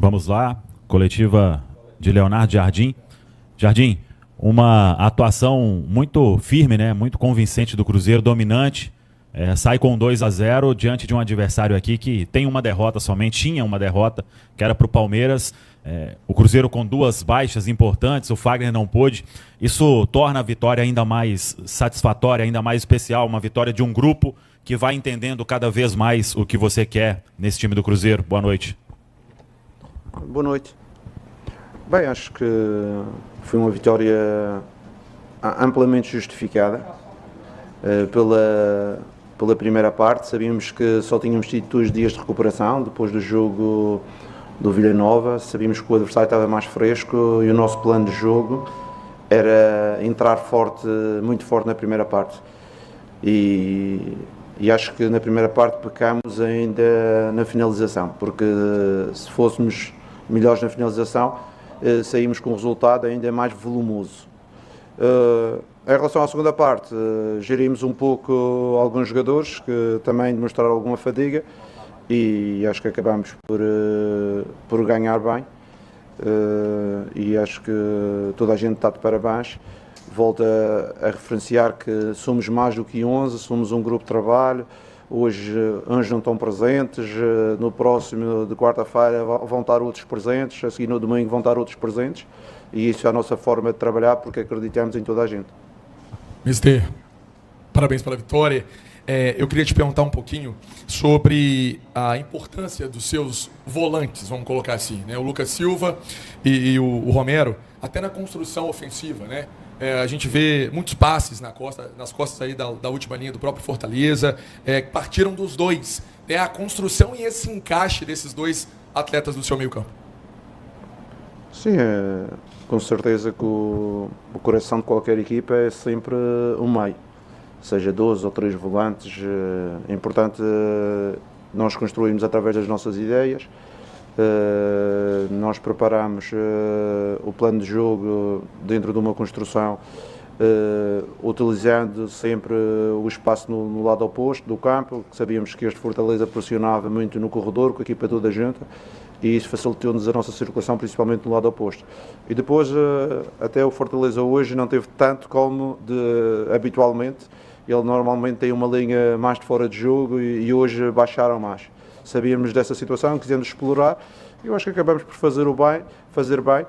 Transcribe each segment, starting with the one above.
Vamos lá, coletiva de Leonardo Jardim. Jardim, uma atuação muito firme, né? Muito convincente do Cruzeiro, dominante. Sai com 2-0 diante de um adversário aqui que tem uma derrota somente, tinha uma derrota, que era para o Palmeiras. O Cruzeiro com 2 baixas importantes, o Fagner não pôde. Isso torna a vitória ainda mais satisfatória, ainda mais especial, uma vitória de um grupo que vai entendendo cada vez mais o que você quer nesse time do Cruzeiro. Boa noite. Boa noite. Bem, acho que foi uma vitória amplamente justificada pela primeira parte. Sabíamos que só tínhamos tido 2 dias de recuperação depois do jogo do Vila Nova. Sabíamos que o adversário estava mais fresco e o nosso plano de jogo era entrar muito forte na primeira parte. E acho que na primeira parte pecamos ainda na finalização, porque se fôssemos melhores na finalização, saímos com um resultado ainda mais volumoso. Em relação à segunda parte, gerimos um pouco alguns jogadores que também demonstraram alguma fadiga e acho que acabamos por ganhar bem. E acho que toda a gente está de parabéns. Volto a referenciar que somos mais do que 11, somos um grupo de trabalho. Hoje uns não estão presentes, no próximo de quarta-feira vão estar outros presentes, a seguir no domingo vão estar outros presentes, e isso é a nossa forma de trabalhar, porque acreditamos em toda a gente. Mister, parabéns pela vitória. Eu queria te perguntar um pouquinho sobre a importância dos seus volantes, vamos colocar assim, né? O Lucas Silva e o Romero, até na construção ofensiva, né? A gente vê muitos passes nas costas aí da última linha do próprio Fortaleza, partiram dos dois. A construção e esse encaixe desses 2 atletas do seu meio campo. Sim, com certeza que o coração de qualquer equipa é sempre o meio. Seja 2 ou 3 volantes, é importante nós construirmos através das nossas ideias. Nós preparamos o plano de jogo dentro de uma construção, utilizando sempre o espaço no lado oposto do campo, que sabíamos que este Fortaleza pressionava muito no corredor, com a equipa toda junta, e isso facilitou-nos a nossa circulação, principalmente no lado oposto. E depois, até o Fortaleza hoje não teve tanto como habitualmente. Ele normalmente tem uma linha mais de fora de jogo e hoje baixaram mais. Sabíamos dessa situação, quisemos explorar e eu acho que acabamos por fazer bem.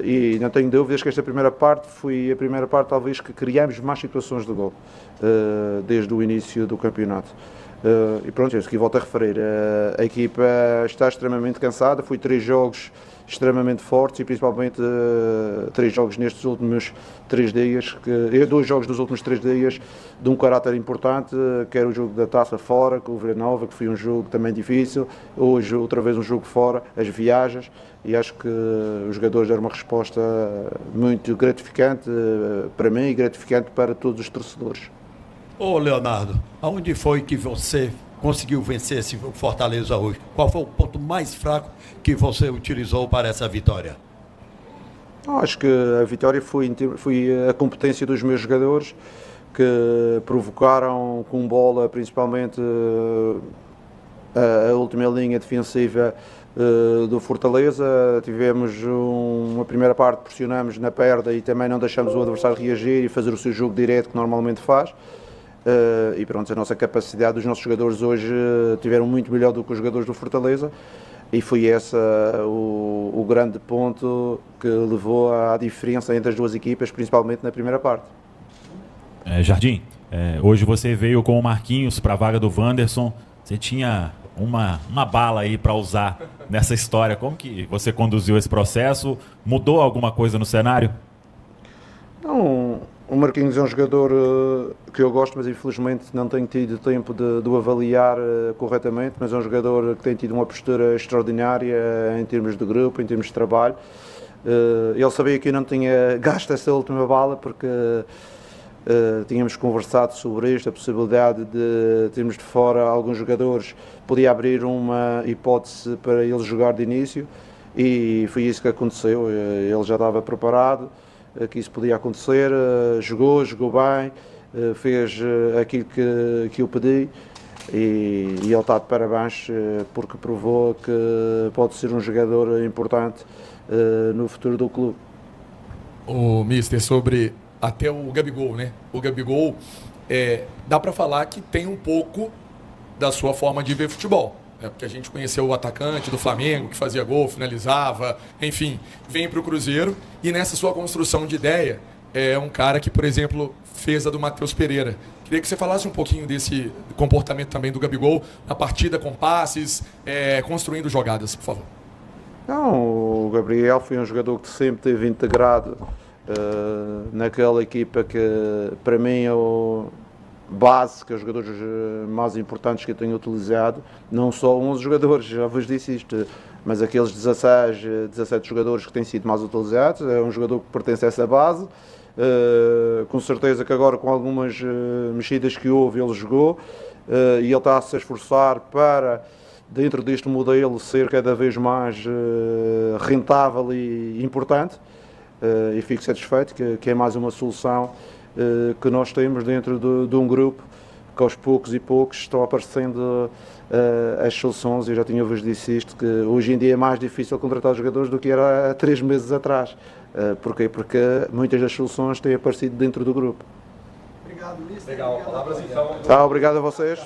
E não tenho dúvidas que esta primeira parte foi a primeira parte talvez que criamos mais situações de gol desde o início do campeonato. E pronto, é isso que volto a referir. A equipa está extremamente cansada, foi 3 jogos extremamente fortes e principalmente 3 jogos nestes últimos 3 dias, 2 jogos dos últimos 3 dias de um caráter importante, que era o jogo da Taça fora, com o Vila Nova, que foi um jogo também difícil, hoje outra vez um jogo fora, as viagens, e acho que os jogadores deram uma resposta muito gratificante para mim e gratificante para todos os torcedores. Ô Leonardo, aonde foi que você conseguiu vencer esse Fortaleza hoje? Qual foi o ponto mais fraco que você utilizou para essa vitória? Acho que a vitória foi a competência dos meus jogadores, que provocaram com bola, principalmente a última linha defensiva do Fortaleza. Tivemos uma primeira parte, pressionamos na perda e também não deixamos o adversário reagir e fazer o seu jogo direto que normalmente faz. E pronto, a nossa capacidade, os nossos jogadores hoje tiveram muito melhor do que os jogadores do Fortaleza e foi esse o grande ponto que levou à diferença entre as 2 equipas, principalmente na primeira parte. Jardim, hoje você veio com o Marquinhos para a vaga do Wanderson, você tinha uma bala aí para usar nessa história, como que você conduziu esse processo? Mudou alguma coisa no cenário? Não. O Marquinhos é um jogador que eu gosto, mas infelizmente não tenho tido tempo de o avaliar corretamente, mas é um jogador que tem tido uma postura extraordinária em termos de grupo, em termos de trabalho. Ele sabia que eu não tinha gasto essa última bala, porque tínhamos conversado sobre isto, a possibilidade de termos de fora alguns jogadores, podia abrir uma hipótese para ele jogar de início, e foi isso que aconteceu. Ele já estava preparado, que isso podia acontecer, jogou bem, fez aquilo que eu pedi e ele está de parabéns porque provou que pode ser um jogador importante no futuro do clube. O Mister, sobre até o Gabigol, né? O Gabigol, dá para falar que tem um pouco da sua forma de ver futebol. Porque a gente conheceu o atacante do Flamengo, que fazia gol, finalizava, enfim, vem para o Cruzeiro e nessa sua construção de ideia, é um cara que, por exemplo, fez a do Matheus Pereira. Queria que você falasse um pouquinho desse comportamento também do Gabigol na partida com passes, construindo jogadas, por favor. Não, o Gabriel foi um jogador que sempre teve integrado naquela equipa que, para mim, é o base, que é os jogadores mais importantes que eu tenho utilizado. Não só 11 jogadores, já vos disse isto, mas aqueles 16, 17 jogadores que têm sido mais utilizados. É um jogador que pertence a essa base. Com certeza que agora, com algumas mexidas que houve, ele jogou e ele está a se esforçar para, dentro deste modelo, ser cada vez mais rentável e importante, e fico satisfeito que é mais uma solução que nós temos dentro de um grupo que aos poucos e poucos estão aparecendo as soluções. Eu já tinha-vos disse isto, que hoje em dia é mais difícil contratar jogadores do que era há 3 meses atrás. Porquê? Porque muitas das soluções têm aparecido dentro do grupo. Obrigado, Mister. Legal, palavras então. Tá, obrigado a vocês.